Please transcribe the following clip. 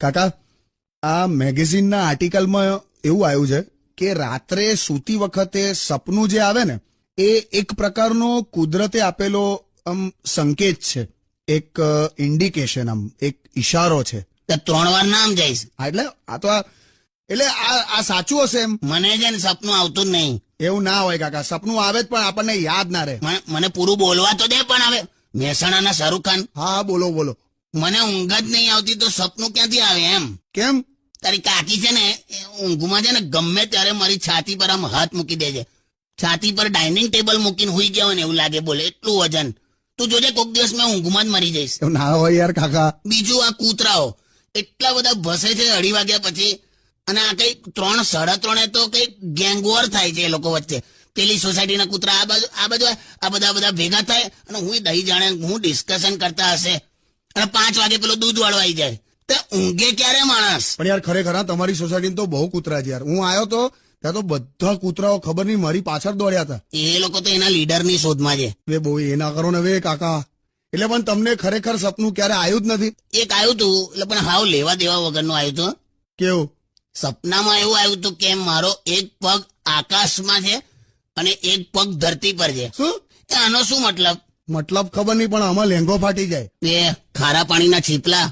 કાકા, આ મેગેઝિનના આર્ટિકલમાં એવું આવ્યું છે કે રાત્રે સૂતી વખતે સપનું જે આવે ને એ એક પ્રકારનો કુદરતે આપેલો સંકેત છે, એક ઇન્ડિકેશન, એક ઈશારો છે. 3 વાર નામ જઈશ. એટલે આ સાચું હશે એમ? મને છે ને સપનું આવતું જ નહીં. એવું ના હોય કાકા, સપનું આવે જ પણ આપણને યાદ ના રહે. મને પૂરું બોલવા તો દે. પણ હવે મહેસાણાના શાહરૂખ ખાન. હા બોલો બોલો. મને ઊંઘ જ નહીં આવતી તો સપનું ક્યાંથી આવે એમ? કેમ? તારી કાકી છે ને ઊંઘમાં છે ને ગમે ત્યારે મારી છાતી પર આમ હાથ મૂકી દે છે. છાતી પર ડાઇનિંગ ટેબલ મૂકીને હુઈ ગયા હોય ને એવું લાગે. બોલે એટલું વજન. તું જોજે કોક દિવસ મેં ઊંઘમાં જ મરી જઈશ. એવું ના હોય યાર કાકા. બીજું આ કૂતરાઓ એટલા બધા ભસે છે 2 વાગ્યા પછી. અને આ કઈ 3, 3:30 તો કઈ ગેંગવોર થાય છે એ લોકો વચ્ચે. પેલી સોસાયટીના કૂતરા આ બાજુ આ બધા ભેગા થાય અને હું દહીં જાણે હું ડિસ્કશન કરતા હશે. અને 5 વાગે પેલો દૂધ વાળો આવી જાય. તો ઊંઘે ક્યારે માણસ? પણ યાર ખરેખર તમારી સોસાયટી તો બહુ કૂતરા છે યાર. હું આવ્યો તો ત્યાં તો બધા કૂતરાઓ ખબર નહીં મારી પાછળ દોડ્યા હતા. એ લોકો તો એના લીડરની શોધમાં છે. વે બહુ એ ના કરો ને વે કાકા. એટલે પણ તમને ખરેખર સપનું ક્યારે આવ્યું જ નથી? એક આવ્યું તું, એટલે પણ હાવ લેવા દેવા વગરનું આવ્યું હતું. કેવું? સપનામાં એવું આવ્યું હતું કે મારો એક પગ આકાશમાં છે અને એક પગ ધરતી પર છે. શું? આનો શું મતલબ? મતલબ ખબર નહીં પણ આમાં લેંગો ફાટી જાય. એ ખારા પાણીના છીપલા